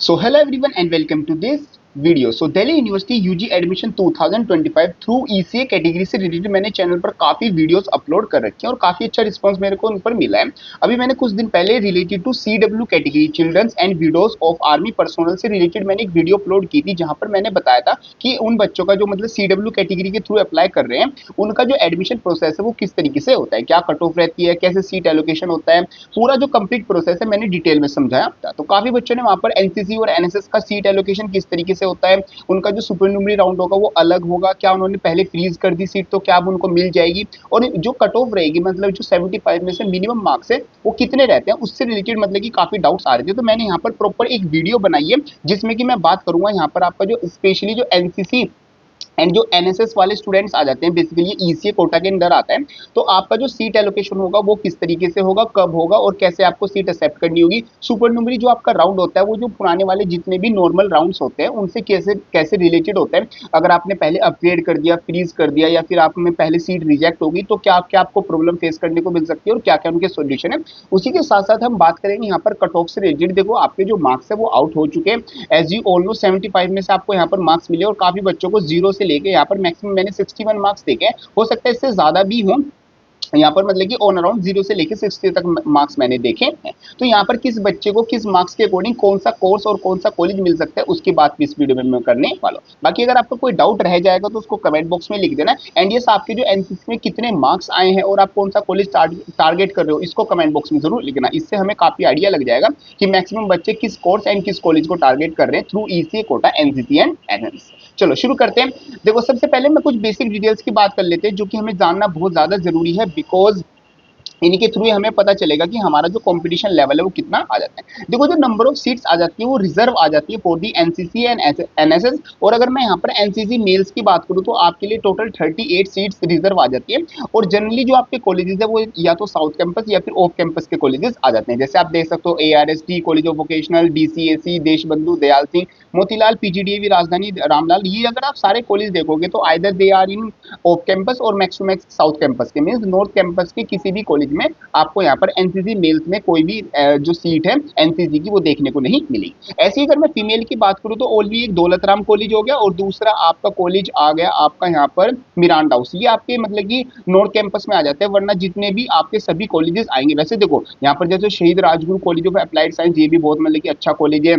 So hello everyone and welcome to this video. So Delhi University UG admission 2025 through ECA category से related मैंने channel पर काफी videos upload कर रखे हैं और काफी अच्छा रिस्पांस मेरे को उन पर मिला है। अभी मैंने कुछ दिन पहले related to CW category children's and widows of army personnel से रिलेटेड मैंने एक वीडियो अपलोड की थी, जहां पर मैंने बताया था कि उन बच्चों का जो मतलब सीडब्ल्यू कैटेगरी के थ्रू अप्लाई कर रहे हैं उनका जो एडमिशन प्रोसेस है वो किस तरीके से होता है, क्या कट ऑफ रहती है, कैसे सीट एलोकेशन होता है, पूरा जो कंप्लीट प्रोसेस है मैंने डिटेल में समझाया था। तो काफी बच्चों ने वहां पर एनसीसी और एनएसएस का सीट एलोकेशन किस तरीके से होता है, उनका जो सुपरन्यूमरी राउंड होगा वो अलग होगा, क्या उन्होंने पहले फ्रीज कर दी सीट तो क्या अब उनको मिल जाएगी, और जो कट ऑफ रहेगी मतलब जो 75 में से मिनिमम मार्क्स है वो कितने रहते हैं, उससे रिलेटेड मतलब कि काफी डाउट्स आ रहे थे। तो मैंने यहाँ पर प्रॉपर एक वीडियो बनाई है जिसमें कि मैं बात करूंगा यहाँ पर आपका जो स्पेशली जो एनसीसी एंड जो एनएसएस वाले स्टूडेंट्स आ जाते हैं, बेसिकली ईसीए कोटा के अंदर आता है, तो आपका जो सीट एलोकेशन होगा वो किस तरीके से होगा, कब होगा और कैसे आपको सीट एक्सेप्ट करनी होगी। सुपर न्यूमरी जो आपका राउंड होता है वो जो पुराने वाले जितने भी नॉर्मल राउंड्स होते हैं उनसे कैसे कैसे रिलेटेड होता है। अगर आपने पहले अपग्रेड कर दिया, फ्रीज कर दिया या फिर आप में पहले सीट रिजेक्ट होगी तो क्या क्या आपको प्रॉब्लम फेस करने को मिल सकती है और क्या क्या उनके सोल्यूशन है। उसी के साथ साथ हम बात करेंगे यहाँ पर कट ऑफ से रिलेटेड। देखो आपके जो मार्क्स है वो आउट हो चुके हैं, एज यू ऑल नो 75 में से आपको यहाँ पर मार्क्स मिले और काफी बच्चों को जीरो से लेके यहाँ पर मैक्सिमम मैंने 61 मार्क्स देखे हैं, हो सकता है इससे ज्यादा भी हो। यहाँ पर मतलब कि ऑन अराउंड 0 से लेकर 60 तक मार्क्स मैंने देखे हैं। तो यहाँ पर किस बच्चे को किस मार्क्स के अकॉर्डिंग कौन सा कोर्स और कौन सा कॉलेज मिल सकता है उसकी बात भी इस वीडियो में मैं करने वाला हूँ। बाकी अगर आपको कोई डाउट रह जाएगा तो उसको कमेंट बॉक्स में लिख देना। एंड यस, आपके जो एनसीसी में कितने मार्क्स आए हैं और आप कौन सा कॉलेज टारगेट कर रहे हो इसको कमेंट बॉक्स में जरूर लिखना। इससे हमें काफी आइडिया लग जाएगा कि मैक्सिमम बच्चे किस कोर्स एंड किस कॉलेज को टारगेट कर रहे हैं through ECA quota NCC and NS. चलो शुरू करते हैं। देखो सबसे पहले मैं कुछ बेसिक डिटेल्स की बात कर लेते हैं जो कि हमें जानना बहुत ज्यादा जरूरी है, बिकॉज इनके थ्रू हमें पता चलेगा कि हमारा जो कंपटीशन लेवल है वो कितना आ जाता है। देखो जो नंबर ऑफ सीट्स आ जाती है वो रिजर्व आ जाती है for the NCC and NSS. और अगर मैं यहाँ पर एनसीसी मेल्स की बात करूँ तो आपके लिए टोटल 38 सीट्स रिजर्व आ जाती है। और जनरली जो आपके कॉलेजेस है वो या तो साउथ कैंपस या फिर ऑफ कैंपस के कॉलेजेस आ जाते हैं। जैसे आप देख सकते हो ARSD college of vocational, DCAC Deshbandhu Dayal Singh, Motilal PGDAV राजधानी रामलाल, ये अगर आप सारे कॉलेज देखोगे तो either they are in off campus और max to max south campus के, मीन्स नॉर्थ कैंपस के किसी भी कॉलेज में आपको यहाँ पर एनसीसी मेल्स में कोई भी जो सीट है एनसीसी की वो देखने को नहीं मिलेगी। ऐसे ही अगर मैं फीमेल की बात करूँ तो ओनली एक दौलत राम कॉलेज हो गया और दूसरा आपका कॉलेज आ गया आपका यहाँ पर मिरांडा हाउस, ये आपके मतलब कि नॉर्थ कैंपस में आ जाते हैं। वरना जितने भी आपके सभी कॉलेजेस आएंगे, वैसे देखो यहाँ पर जैसे शहीद Rajguru college of applied science, ये भी बहुत मतलब कि अच्छा कॉलेज है।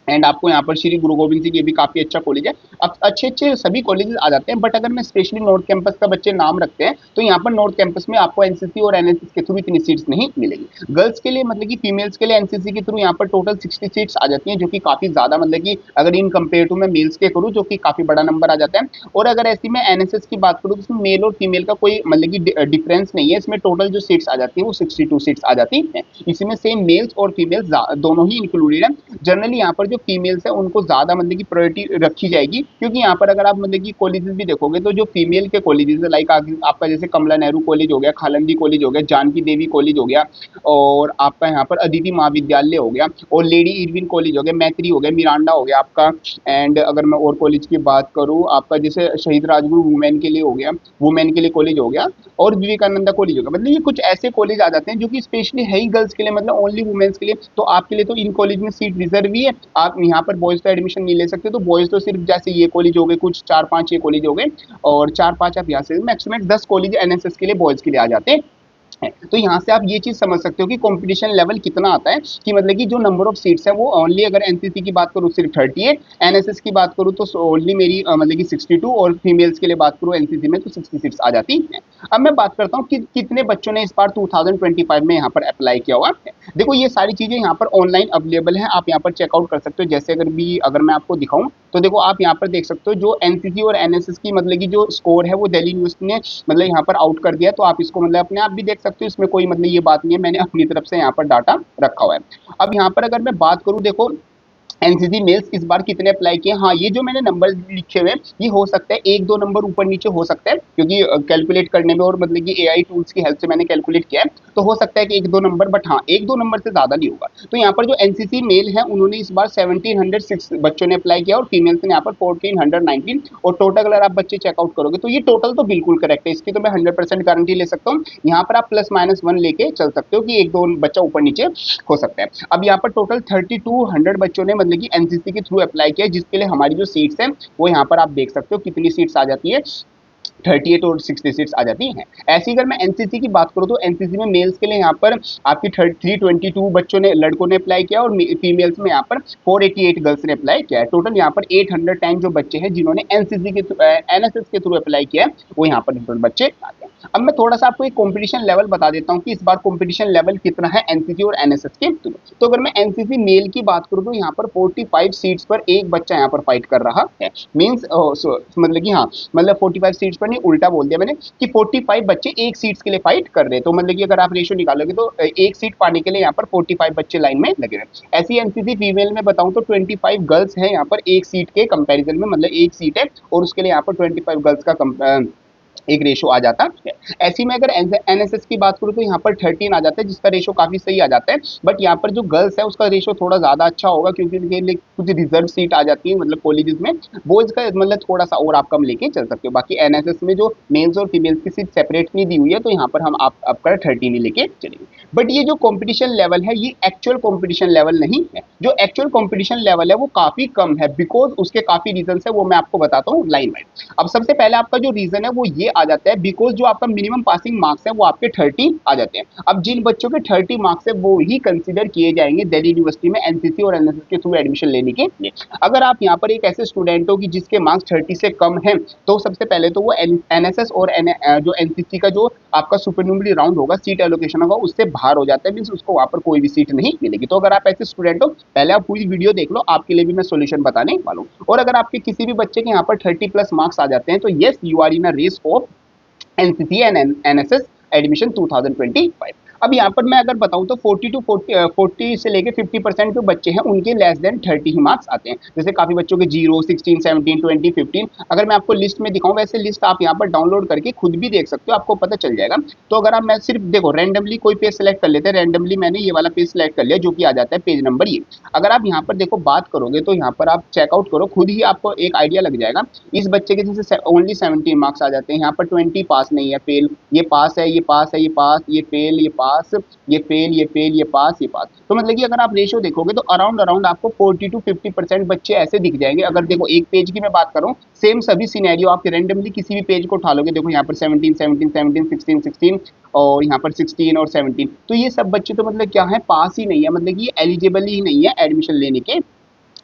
एंड आपको यहाँ पर श्री गुरु गोविंद सिंह, ये भी काफी अच्छा कॉलेज है। अब अच्छे अच्छे सभी कॉलेजेस आ जाते हैं। बट अगर मैं स्पेशली नॉर्थ कैंपस का बच्चे नाम रखते हैं तो यहाँ पर नॉर्थ कैंपस में आपको एनसीसी और एनएसएस के थ्रू इतनी सीट्स नहीं मिलेगी। गर्ल्स के लिए मतलब कि फीमेल्स के लिए एनसीसी के थ्रू यहाँ पर टोटल 60 सीट्स आ जाती हैं, जो कि काफी ज्यादा मतलब कि अगर इन कंपेयर टू मैं मेल्स के करूँ जो कि काफी बड़ा नंबर आ जाता है। और अगर ऐसी मैं एनएसएस की बात करूँ तो इसमें मेल और फीमेल का कोई मतलब कि डिफरेंस नहीं है। इसमें टोटल जो सीट्स आ जाती है वो 62 सीट्स आ जाती है। इसमें सेम मेल्स और फीमेल्स दोनों ही इंक्लूडेड है। जनरली यहाँ पर जो फीमेल्स है उनको ज्यादा मतलब की प्रायोरिटी रखी जाएगी, क्योंकि यहाँ पर अगर आप मतलब की कॉलेजेस भी देखोगे तो जो फीमेल के कॉलेजेस है लाइक आपका जैसे कमला नेहरू कॉलेज हो गया, खालंदी कॉलेज हो गया, जानकी देवी कॉलेज हो गया, और आपका यहाँ पर अदिति महाविद्यालय हो गया, और लेडी इरविन कॉलेज हो गया, मैत्री हो गया, मिरांडा हो गया आपका। एंड अगर मैं और कॉलेज की बात करूँ आपका जैसे शहीद राजगुरु वुमेन के लिए हो गया, वुमेन के लिए कॉलेज हो गया, और विवेकानंदा कॉलेज हो गया। मतलब ये कुछ ऐसे कॉलेज आ जाते हैं जो कि स्पेशली है ही गर्ल्स के लिए, मतलब ओनली वुमेन्स के लिए। तो आपके लिए तो इन कॉलेज में सीट रिजर्व ही है, आप यहाँ पर बॉयज तो एडमिशन नहीं ले सकते। तो बॉयज तो सिर्फ जैसे ये कॉलेज हो गए, कुछ 4-5 ये कॉलेज हो गए, और 4-5 आप यहाँ से मैक्सिमम 10 कॉलेज एनएसएस के लिए बॉयज के लिए आ जाते हैं। तो यहाँ से आप ये चीज समझ सकते हो कि कंपटीशन लेवल कितना आता है, कि मतलब कि जो नंबर ऑफ सीट्स है वो ओनली अगर एनसीसी की बात करूँ सिर्फ 38, एनएसएस की बात करूँ तो ओनली मेरी मतलब कि 62, और फीमेल्स के लिए बात करूँ एनसीसी में तो 60 सीट्स आ जाती हैं। अब मैं बात करता हूँ कि कितने बच्चों ने इस बार 2025 में यहाँ पर अप्लाई किया हुआ है। देखो ये सारी चीजें यहाँ पर ऑनलाइन अवेलेबल है, आप यहाँ पर चेकआउट कर सकते हो। जैसे अगर मैं आपको दिखाऊं तो देखो आप यहाँ पर देख सकते हो जो एनसीसी और एनएसएस की मतलब की जो स्कोर है वो दिल्ली यूनिवर्सिटी ने मतलब यहाँ पर आउट कर दिया। तो आप इसको मतलब अपने आप भी देख सकते हो, इसमें कोई मतलब ये बात नहीं है, मैंने अपनी तरफ से यहाँ पर डाटा रखा हुआ है। अब यहाँ पर अगर मैं बात करूँ, देखो एनसीसी मेल्स इस बार कितने अप्लाई किए। हाँ, ये जो मैंने नंबर लिखे हुए हैं ये हो सकता है 1-2 नंबर ऊपर नीचे हो सकता है, क्योंकि कैलकुलेट करने में और मतलब कि एआई टूल्स की हेल्प से मैंने कैलकुलेट किया है। तो हो सकता है कि 1-2 नंबर, बट हाँ 1-2 नंबर से ज्यादा नहीं होगा। तो यहाँ पर जो एनसीसी मेल है उन्होंने इस बार 1706 बच्चों ने अप्लाई किया और फीमेल्स ने यहाँ पर 1419। और टोटल अगर आप बच्चे चेकआउट करोगे तो ये टोटल तो बिल्कुल करेक्ट है, इसकी तो मैं 100% गारंटी ले सकता हूँ। यहाँ पर आप +-1 लेके चल सकते हो कि 1-2 बच्चा ऊपर नीचे हो सकता है। अब यहाँ पर टोटल 3200 बच्चों ने मतलब कि एनसीसी के थ्रू अप्लाई किया है, जिसके लिए हमारी जो सीट्स हैं वो यहाँ पर आप देख सकते हो कितनी सीट्स आ जाती है, 38 और 66 आ जाती हैं। ऐसी अगर मैं एनसीसी की बात करूँ तो एनसीसी में मेल्स के लिए यहाँ पर आपकी 322 बच्चों ने, लड़कों ने अप्लाई किया, और फीमेल्स में यहाँ पर 488 गर्ल्स ने अप्लाई किया है। टोटल यहाँ पर 810 जो बच्चे हैं जिन्होंने एनसीसी के एनएसएस के थ्रू अप्लाई किया है, वो यहाँ पर टोटल बच्चे आते हैं। अब मैं थोड़ा सा आपको एक कंपटीशन लेवल बता देता हूँ कि इस बार कंपटीशन लेवल कितना है एनसीसी और एनएसएस के थ्रू। तो अगर मैं एनसीसी मेल की बात करूँ तो यहाँ पर 45 सीट्स पर एक बच्चा यहाँ पर फाइट कर रहा है। मीन्स मतलब कि हाँ, मतलब 45 सीट्स पर नहीं, उल्टा बोल दिया मैंने कि 45 बच्चे एक सीट्स के लिए फाइट कर रहे हैं। तो मतलब कि अगर आप रेशो निकालोगे तो एक सीट पाने के लिए यहाँ पर 45 बच्चे लाइन में लगे हैं। ऐसी एनसीसी फीमेल में बताऊं तो 25 गर्ल्स हैं यहाँ पर एक सीट के कंपैरिजन में, मतलब एक सीट है और उसके लिए यहाँ पर 25 गर्ल्स का एक रेशो आ जाता है। ऐसी में अगर एनएसएस की बात करूँ तो यहाँ पर 13 आ जाता है, जिसका रेशो काफी सही आ जाता है। बट यहाँ पर जो गर्ल्स है उसका रेशो थोड़ा ज्यादा अच्छा होगा, क्योंकि उनके लिए कुछ रिजर्व सीट आ जाती है, मतलब कॉलेजेस में बॉयज का मतलब थोड़ा सा और आप कम लेके चल सकते हो। बाकी एनएसएस में जो मेल्स और फीमेल्स की सीट सेपरेट नहीं दी हुई है, तो यहाँ पर हम आपका 13 ही लेके चलेंगे। बट ये जो कॉम्पिटिशन लेवल है ये एक्चुअल कॉम्पिटिशन लेवल नहीं है। जो एक्चुअल कॉम्पिटिशन लेवल है वो काफी कम है, बिकॉज उसके काफी रीजन है, वो मैं आपको बताता हूँ लाइन वाइज। अब सबसे पहले आपका जो रीजन है वो ये आ जाता है, बिकॉज जो आपका मिनिमम पासिंग मार्क्स है वो आपके 30 आ जाते हैं। अब जिन बच्चों के 30 मार्क्स है वो ही कंसीडर किए जाएंगे दिल्ली यूनिवर्सिटी में एनसीसी और एनएसएस के थ्रू एडमिशन लेने के लिए। अगर आप यहाँ पर एक ऐसे स्टूडेंट हो कि जिसके मार्क्स 30 से कम है, तो सबसे पहले तो वो एनएसएस और जो एनसीसी का जो आपका सुपरन्यूमरी राउंड होगा, सीट एलोकेशन होगा, उससे बाहर हो जाता है, मीन्स उसको वहां पर कोई भी सीट नहीं मिलेगी। तो अगर आप ऐसे स्टूडेंट हो, पहले आप पूरी वीडियो देख लो, आपके लिए भी मैं सोल्यूशन बताने वाला हूँ। और अगर आपके किसी भी बच्चे के यहाँ पर 30 प्लस मार्क्स आ जाते हैं, तो yes you are in a race of NCC and NSS admission 2025। अब यहाँ पर मैं अगर बताऊँ तो 40 से लेके 50% जो बच्चे हैं उनके लेस देन 30 ही मार्क्स आते हैं। जैसे काफी बच्चों के 0, 16, 17, 20, 15। अगर मैं आपको लिस्ट में दिखाऊं, वैसे लिस्ट आप यहाँ पर डाउनलोड करके खुद भी देख सकते हो, आपको पता चल जाएगा। तो अगर आप, मैं सिर्फ देखो रैंडमली कोई पेज सेलेक्ट कर लेते हैं, रैंडमली मैंने ये वाला पेज सेलेक्ट कर लिया जो कि आ जाता है पेज नंबर ये। अगर आप यहाँ पर देखो बात करोगे तो यहाँ पर आप चेकआउट करो, खुद ही आपको एक आइडिया लग जाएगा। इस बच्चे के जैसे ओनली 17 मार्क्स आ जाते हैं, यहाँ पर 20 पास नहीं है, फेल, ये पास है, ये पास है, ये पास, ये फेल, ये पास, ये फेल, ये फेल, ये पास, ये पास। तो मतलब कि अगर आप रेशियो देखोगे तो अराउंड आपको 40 to 50% बच्चे ऐसे दिख जाएंगे। अगर देखो एक पेज की मैं बात करूं, सेम सभी सिनेरियो आप रैंडमली किसी भी पेज को उठा लोगे, देखो यहाँ पर 17, 17, 17, 16, 16 और यहाँ पर 16 और 17, तो ये सब बच्चे तो मतलब क्या है, पास ही नहीं है, मतलब कि एलिजिबल ही नहीं है एडमिशन लेने के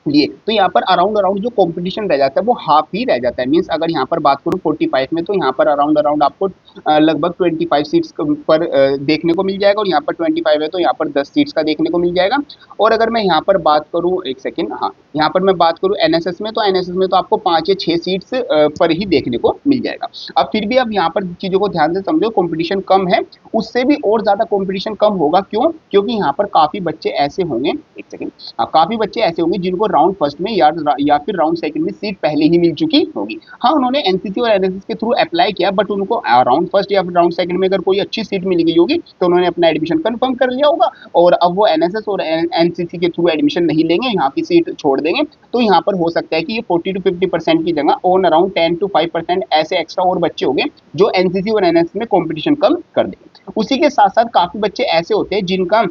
लिए। तो यहाँ पर अराउंड जो कंपटीशन रह जाता है वो हाफ ही रह जाता है। मीन्स अगर यहाँ पर बात करूँ 45 में, तो यहाँ पर अराउंड आपको लगभग 25 सीट्स पर देखने को मिल जाएगा, और यहाँ पर 25 है तो यहाँ पर 10 सीट्स का देखने को मिल जाएगा। और अगर मैं यहाँ पर बात करूँ, एक सेकेंड, हाँ, यहाँ पर मैं बात करूँ एनएसएस में, तो एनएसएस में तो आपको 5 या 6 सीट्स पर ही देखने को मिल जाएगा। अब फिर भी अब यहाँ पर चीज़ों को ध्यान से समझो, कॉम्पिटिशन कम है, उससे भी और ज़्यादा कॉम्पिटिशन कम होगा। क्यों? क्योंकि यहाँ पर काफ़ी बच्चे ऐसे होंगे, एक सेकेंड, काफ़ी बच्चे ऐसे होंगे जिनको राउंड फर्स्ट में या फिर राउंड सेकंड में सीट पहले ही मिल चुकी होगी। हाँ, उन्होंने एनसीसी और एनएसएस के थ्रू अप्लाई किया, बट उनको राउंड फर्स्ट या फिर राउंड सेकंड में अगर कोई अच्छी सीट मिल गई होगी तो उन्होंने अपना एडमिशन कंफर्म कर लिया होगा, और अब वो एनएसएस और एनसीसी के थ्रू एडमिशन नहीं लेंगे, यहाँ की सीट छोड़ देंगे। तो यहाँ पर हो सकता है कि ये 40 to 50% की जगह ऑन अराउंड 10 to 5% ऐसे एक्स्ट्रा और बच्चे होंगे जो एनसीसी और एनएसएस में कॉम्पिटिशन कम कर देंगे। उसी के साथ साथ काफी बच्चे ऐसे होते हैं जिनका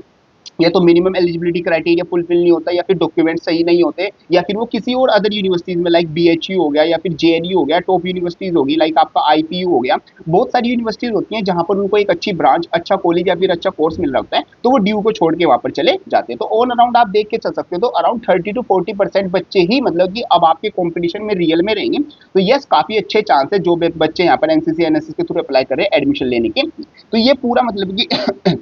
या तो मिनिमम एलिजिबिलिटी क्राइटेरिया फुलफिल नहीं होता, या फिर डॉक्यूमेंट सही नहीं होते, या फिर वो किसी और अदर यूनिवर्सिटीज में लाइक बीएचयू हो गया या फिर जेएनयू हो गया, टॉप यूनिवर्सिटीज होगी लाइक आपका आईपीयू हो गया, बहुत सारी यूनिवर्सिटीज होती हैं जहां पर उनको एक अच्छी ब्रांच, अच्छा कॉलेज या फिर अच्छा कोर्स मिल रहा होता है, तो वो ड्यू को छोड़ के वहां पर चले जाते हैं। तो ऑन अराउंड आप देख के चल सकते हो, तो अराउंड 30 to 40% बच्चे ही मतलब कि अब आपके कॉम्पिटिशन में रियल में रहेंगे। तो यस, काफी अच्छे चांस है जो बच्चे यहाँ पर एनसीसी एनएसएस के थ्रू अप्लाई कर रहे हैं एडमिशन लेने के। तो ये पूरा मतलब कि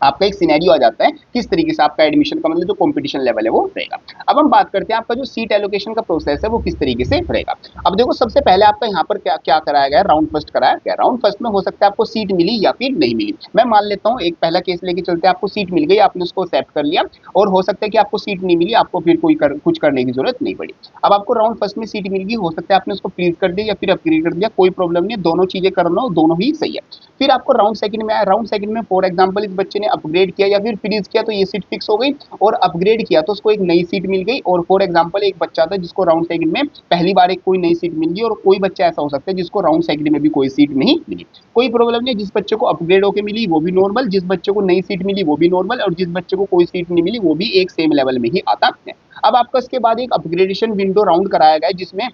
आपका एक सिनेरियो आ जाता है किस तरीके से आपका एडमिशन का मतलब जो कंपटीशन लेवल है वो रहेगा। अब हम बात करते हैं आपका जो सीट एलोकेशन का प्रोसेस है वो किस तरीके से रहेगा। अब देखो सबसे पहले आपका यहाँ पर क्या क्या कराया गया, राउंड फर्स्ट कराया गया। राउंड फर्स्ट में हो सकता है आपको सीट मिली या फिर नहीं मिली। मैं मान लेता हूँ एक पहला केस लेके चलते हैं, आपको सीट मिल गई, आपने उसको एक्सेप्ट कर लिया, और हो सकता है कि आपको सीट नहीं मिली, आपको फिर कुछ करने की जरूरत नहीं पड़ी। अब आपको राउंड फर्स्ट में सीट मिल गई, हो सकता है आपने उसको फ्रीज कर दिया या फिर अपग्रेड कर दिया, कोई प्रॉब्लम नहीं है, दोनों चीजें करना हो दोनों ही सही है। फिर आपको राउंड सेकंड में आया, राउंड सेकंड में फॉर एग्जांपल इस बच्चे ने अपग्रेड किया या फिर फ्रीज किया तो ये सीट फिक्स हो गई, और अपग्रेड किया तो उसको एक नई सीट मिल गई। और फॉर एग्जांपल एक बच्चा था जिसको राउंड सेकंड में पहली बार एक कोई नई सीट मिल गई, और कोई बच्चा ऐसा हो सकता है जिसको राउंड सेकंड में भी कोई सीट नहीं मिली, कोई प्रॉब्लम नहीं। जिस बच्चे को अपग्रेड होकर मिली वो भी नॉर्मल, जिस बच्चे को नई सीट मिली वो भी नॉर्मल, और जिस बच्चे को कोई सीट नहीं मिली वो भी एक सेम लेवल में ही आता है। अब आपका इसके बाद एक अपग्रेडेशन विंडो राउंड कराया गया है, जिसमें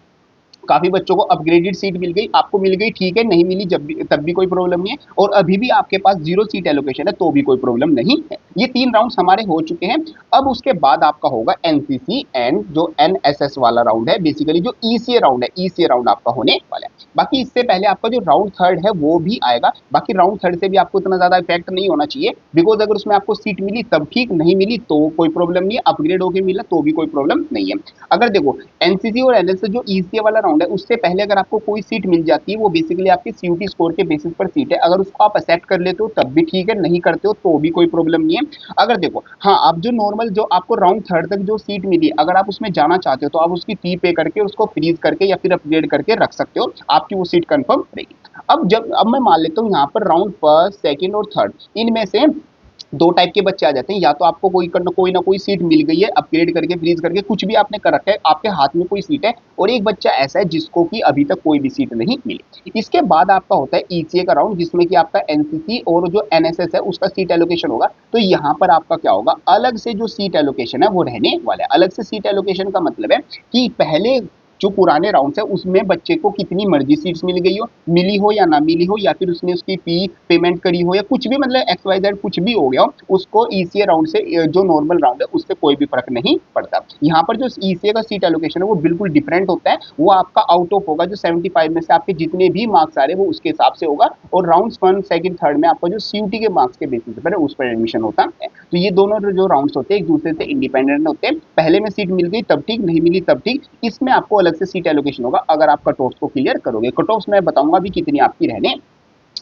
काफी बच्चों को अपग्रेडेड सीट मिल गई, आपको मिल गई ठीक है, नहीं मिली जब भी तब भी कोई प्रॉब्लम नहीं है, और अभी भी आपके पास 0 सीट एलोकेशन है तो भी कोई प्रॉब्लम नहीं है। ये 3 राउंड्स हमारे हो चुके हैं। अब उसके बाद आपका होगा एनसीसी एंड जो एनएसएस वाला राउंड है, बेसिकली जो ईसीए राउंड है, ईसीए राउंड आपका होने वाला है। बाकी इससे पहले आपका जो राउंड थर्ड है वो भी आएगा। बाकी राउंड थर्ड से भी आपको इतना ज्यादा इफेक्ट नहीं होना चाहिए, बिकॉज अगर उसमें आपको सीट मिली तब ठीक, नहीं मिली तो कोई प्रॉब्लम नहीं है, अपग्रेड होकर मिला तो भी कोई प्रॉब्लम नहीं है। अगर देखो एनसीसी और एनएसएस जो ईसीए वाला राउंड है, उससे पहले अगर आपको कोई सीट मिल जाती है, वो बेसिकली आपके सीयूटी स्कोर के बेसिस पर सीट है, अगर उसको आप एक्सेप्ट कर लेते हो तब भी ठीक है, नहीं करते हो तो भी कोई प्रॉब्लम नहीं है। अगर देखो हाँ, आप जो नॉर्मल जो आपको राउंड थर्ड तक जो सीट मिली, अगर आप उसमें जाना चाहते हो तो आप उसकी फी पे करके उसको फ्रीज करके या फिर अपग्रेड करके रख सकते हो, आपकी वो सीट कंफर्म रहेगी। अब मैं मान लेता हूँ यहाँ पर राउंड फर्स्ट, सेकंड और थर्ड, इनमें से 2 टाइप के बच्चे आ जाते हैं। या तो आपको कोई ना कोई सीट मिल गई है, अपग्रेड करके, फ्रीज करके, कुछ भी आपने कर रखा है, आपके हाथ में कोई सीट है, और एक बच्चा ऐसा है जिसको कि अभी तक कोई भी सीट नहीं मिली। इसके बाद आपका होता है ईसीए का राउंड, जिसमें कि आपका एनसीसी और जो एनएसएस है उसका सीट एलोकेशन होगा। तो यहाँ पर आपका क्या होगा, अलग से जो सीट एलोकेशन है वो रहने वाला है। अलग से सीट एलोकेशन का मतलब है कि पहले जो पुराने राउंड है उसमें बच्चे को कितनी मर्जी सीट्स मिली हो या ना मिली हो, या फिर उसने उसकी फी पेमेंट करी हो, या कुछ भी, मतलब एक्स वाई जेड कुछ भी हो गया हो, उसको ईसीए राउंड से जो नॉर्मल राउंड है उससे कोई भी फर्क नहीं पड़ता। यहाँ पर जो ईसीए का सीट एलोकेशन है वो बिल्कुल डिफरेंट होता है। वो आपका आउट ऑफ होगा, जो 75 में से आपके जितने भी मार्क्स आ रहे हैं वो उसके हिसाब से होगा, और राउंड फर्स्ट, सेकंड, थर्ड में आपका जो सीयूटी के मार्क्स के बेसिस पर है उस पर एडमिशन होता है। तो ये दोनों जो राउंड्स होते हैं एक दूसरे से इंडिपेंडेंट होते हैं। पहले में सीट मिल गई तब ठीक, नहीं मिली तब ठीक, इसमें आपको अलग से सीट एलोकेशन होगा अगर आप कट ऑफ्स को क्लियर करोगे। कट ऑफ्स मैं बताऊंगा भी कितनी आपकी रहने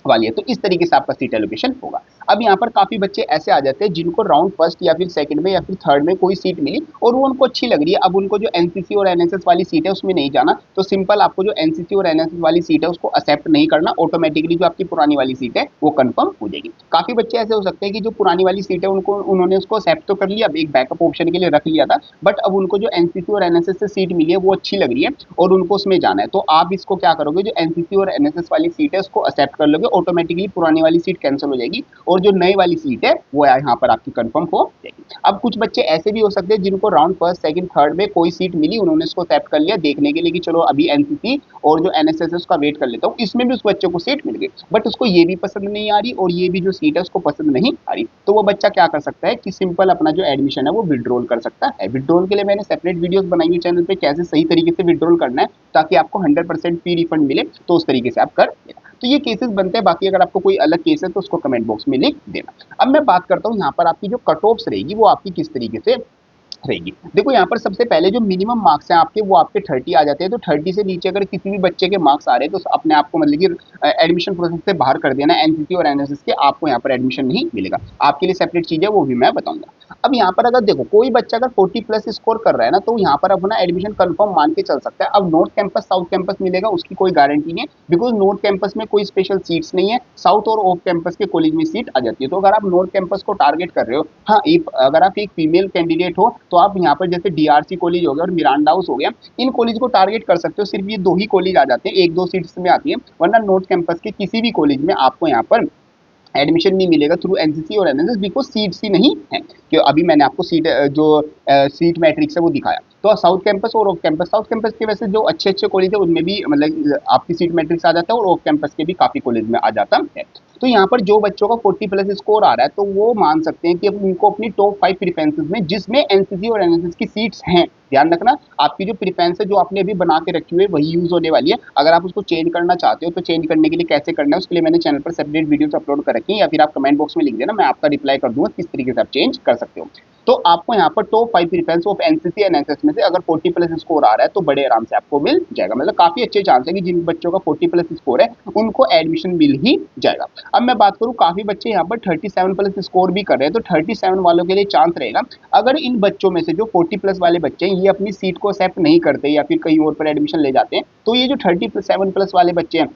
वाली है। तो इस तरीके से आपका सीट एलोकेशन होगा। अब यहाँ पर काफी बच्चे ऐसे आ जाते हैं जिनको राउंड फर्स्ट या फिर सेकंड में या फिर थर्ड में कोई सीट मिली और वो उनको अच्छी लग रही है, अब उनको जो एनसीसी और एनएसएस वाली सीट है उसमें नहीं जाना, तो सिंपल आपको जो एनसीसी और एनएसएस वाली सीट है उसको एक्सेप्ट नहीं करना, ऑटोमेटिकली जो आपकी पुरानी वाली सीट है वो कंफर्म हो जाएगी। काफी बच्चे ऐसे हो सकते हैं कि जो पुरानी वाली सीट है उन्होंने उसको एक्सेप्ट तो कर लिया, एक बैकअप ऑप्शन के लिए रख लिया था, बट अब उनको जो एनसीसी और एनएसएस से सीट मिली है वो अच्छी लग रही है और उनको उसमें जाना है। तो आप इसको क्या करोगे, जो एनसीसी और एनएसएस वाली सीट है उसको एक्सेप्ट कर लोगे, ऑटोमेटिकली पुरानी वाली सीट कैंसिल हो जाएगी और जो नई वाली सीट है वो यहाँ पर आपकी कंफर्म हो जाएगी। अब कुछ बच्चे ऐसे भी हो सकते हैं जिनको राउंड फर्स्ट, सेकंड, थर्ड में कोई सीट मिली, उन्होंने इसको एक्सेप्ट कर लिया देखने के लिए कि चलो अभी एनसीसी और जो एनएसएस है उसका वेट कर लेता हूँ, इसमें भी उस बच्चे को सीट मिल गई, बट उसको ये भी पसंद नहीं आ रही और ये भी जो सीट है उसको पसंद नहीं आ रही। तो वो बच्चा क्या कर सकता है कि सिंपल अपना जो एडमिशन है वो विड्रॉल कर सकता है। विड्रॉल के लिए मैंने सेपरेट वीडियोस बनाई है चैनल पे, कैसे सही तरीके से विड्रॉल करना है ताकि आपको 100% फी रिफंड मिले, तो उस तरीके से आप कर लेना। तो ये केसेस बनते हैं। बाकी अगर आपको कोई अलग केस है तो उसको कमेंट बॉक्स में लिख देना। अब मैं बात करता हूँ यहाँ पर आपकी जो कट ऑफ्स रहेगी वो आपकी किस तरीके से रहेगी। देखो यहाँ पर सबसे पहले जो मिनिमम मार्क्स हैं आपके वो आपके 30 आ जाते हैं। तो 30 से नीचे अगर किसी भी बच्चे के मार्क्स आ रहे हैं तो अपने आप को मतलब कि एडमिशन प्रोसेस से बाहर कर देना, एनसीसी और एनएसएस के, आपको यहाँ पर एडमिशन नहीं मिलेगा। आपके लिए सेपरेट चीज है वो भी मैं बताऊंगा। अब यहाँ पर अगर देखो कोई बच्चा अगर 40+ स्कोर कर रहा है ना, तो यहाँ पर अपना एडमिशन कंफर्म मान के चल सकता है। अब नॉर्थ कैंपस साउथ कैंपस मिलेगा उसकी कोई गारंटी नहीं है, बिकॉज नॉर्थ कैंपस में कोई स्पेशल सीट्स नहीं है, साउथ और ऑफ कैंपस के कॉलेज में सीट आ जाती है। तो अगर आप नॉर्थ कैंपस को टारगेट कर रहे हो, हाँ अगर आप एक फीमेल कैंडिडेट हो तो आप यहाँ पर जैसे डीआरसी कॉलेज हो गया और मिरांडा हाउस हो गया, इन कॉलेज को टारगेट कर सकते हो। सिर्फ ये 2 ही कॉलेज आ जाते हैं, 1-2 सीट्स में आती है, वरना नॉर्थ कैंपस के किसी भी कॉलेज में आपको यहाँ पर एडमिशन नहीं मिलेगा थ्रू एनसीसी और एनएसएस, बिकॉज सीट्स ही नहीं है। कि अभी मैंने आपको सीट मैट्रिक्स है वो दिखाया। तो साउथ कैंपस और ऑफ कैंपस, साउथ कैंपस के वैसे जो अच्छे अच्छे कॉलेज है उनमें भी मतलब आपकी सीट मैट्रिक्स आ जाता है और ऑफ कैंपस के भी काफी कॉलेज में आ जाता है। तो यहाँ पर जो बच्चों का 40+ स्कोर आ रहा है तो वो मान सकते हैं कि उनको अपनी टॉप 5 प्रिफरेंसेस में, जिसमें एनसीसी और एनएसएस की सीट्स हैं, ध्यान रखना आपकी जो प्रिफरेंस है जो आपने अभी बना के रखी हुई है वही यूज होने वाली है। अगर आप उसको चेंज करना चाहते हो तो चेंज करने के लिए कैसे करना है उसके लिए मैंने चैनल पर सेपरेट वीडियोस अपलोड कर रखी है, या फिर आप कमेंट बॉक्स में लिख देना, मैं आपका रिप्लाई कर दूंगा किस तरीके से आप चेंज कर सकते हो। तो आपको यहाँ पर top 5 preference of NCC and NSS में से अगर 40+ स्कोर आ रहा है तो बड़े आराम से आपको मिल जाएगा। मतलब काफी अच्छे चांस है कि जिन बच्चों का 40+ स्कोर है उनको एडमिशन मिल ही जाएगा। अब मैं बात करूँ, काफी बच्चे यहाँ पर 37+ स्कोर भी कर रहे हैं, तो 37 वालों के लिए चांस रहेगा, अगर इन बच्चों में से जो 40+ वाले बच्चे हैं ये अपनी सीट को एक्सेप्ट नहीं करते या फिर कहीं और पर एडमिशन ले जाते हैं, तो ये जो 37+ वाले बच्चे हैं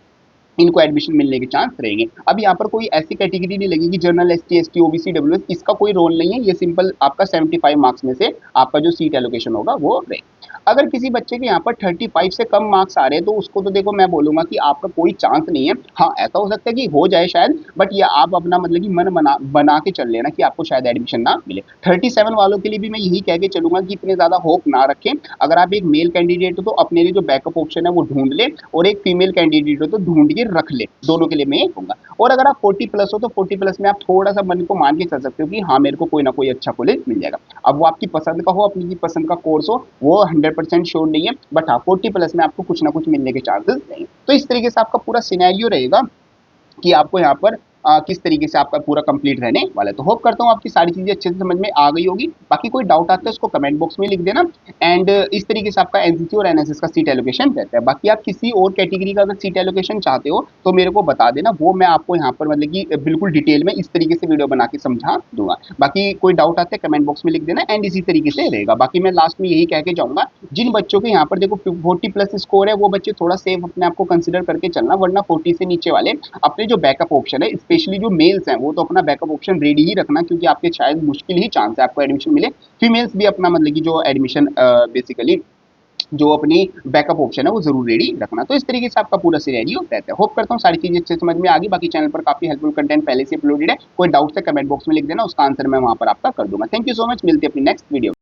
इनको एडमिशन मिलने के चांस रहेंगे। अब यहाँ पर कोई ऐसी कैटेगरी नहीं लगेगी general, ST, ST, OBC, WS, इसका कोई रोल नहीं है। ये सिंपल आपका 75 मार्क्स में से आपका जो सीट एलोकेशन होगा वो रहेगा। अगर किसी बच्चे के यहाँ पर 35 से कम मार्क्स आ रहे हैं तो उसको तो देखो मैं बोलूंगा कि आपका कोई चांस नहीं है। हाँ, ऐसा हो सकता है कि हो जाए शायद, बट ये आप अपना मतलब कि मन बना के चल लेना कि आपको शायद एडमिशन ना मिले। 37 वालों के लिए भी मैं यही कह के चलूंगा कि इतने ज्यादा होप ना रखें। अगर आप एक मेल कैंडिडेट हो तो अपने लिए जो बैकअप ऑप्शन है वो ढूंढ ले, और एक फीमेल कैंडिडेट हो तो ढूंढ के रख ले। दोनों के लिए मैं ये कहूंगा। और अगर आप 40 प्लस हो तो 40 प्लस में आप थोड़ा सा मन को मान के चल सकते हो कि हाँ, मेरे को कोई ना कोई अच्छा कॉलेज मिल जाएगा। अब वो आपकी पसंद का हो, अपनी पसंद का कोर्स हो, वो 100% श्योर नहीं है, बट हाँ 40 प्लस में आपको कुछ ना कुछ मिलने के चांसेस नहीं। तो इस तरीके से आपका पूरा सिनेरियो रहेगा कि आपको यहाँ पर किस तरीके से आपका पूरा कंप्लीट रहने वाला है। तो होप करता हूँ आपकी सारी चीजें अच्छे से समझ में आ गई होगी। बाकी कोई डाउट आता है उसको कमेंट बॉक्स में लिख देना। एंड इस तरीके से आपका एनसीसी और एनएसएस का सीट एलोकेशन रहता है। बाकी आप किसी और कैटेगरी का अगर सीट एलोकेशन चाहते हो तो मेरे को बता देना, वो मैं आपको यहाँ पर मतलब कि बिल्कुल डिटेल में इस तरीके से वीडियो बना के समझा दूंगा। बाकी कोई डाउट आता है कमेंट बॉक्स में लिख देना। एंड इसी तरीके से रहेगा। बाकी मैं लास्ट में यही कह के जाऊंगा, जिन बच्चों के यहाँ पर देखो 40 प्लस स्कोर है वो बच्चे थोड़ा सेफ अपने आप को कंसिडर करके चलना, वरना 40 से नीचे वाले अपने जो बैकअप ऑप्शन है, स्पेशली जो मेल्स हैं, वो तो अपना बैकअप ऑप्शन रेडी ही रखना, क्योंकि आपके शायद मुश्किल ही चांस है आपको एडमिशन मिले। फीमेल्स भी अपना मतलब कि जो एडमिशन बेसिकली जो अपनी बैकअप ऑप्शन है वो जरूर रेडी रखना। तो इस तरीके से आपका पूरा सिनेरियो रहता है। होप करता हूँ सारी चीजें अच्छे समझ में आ गई। बाकी चैनल पर काफी हेल्पफुल कंटेंट पहले से अपलोडेड है। कोई डाउट है कमेंट बॉक्स में लिख देना, उसका आंसर मैं वहां पर आपका कर दूंगा। थैंक यू सो मच, मिलते हैं अपनी नेक्स्ट वीडियो।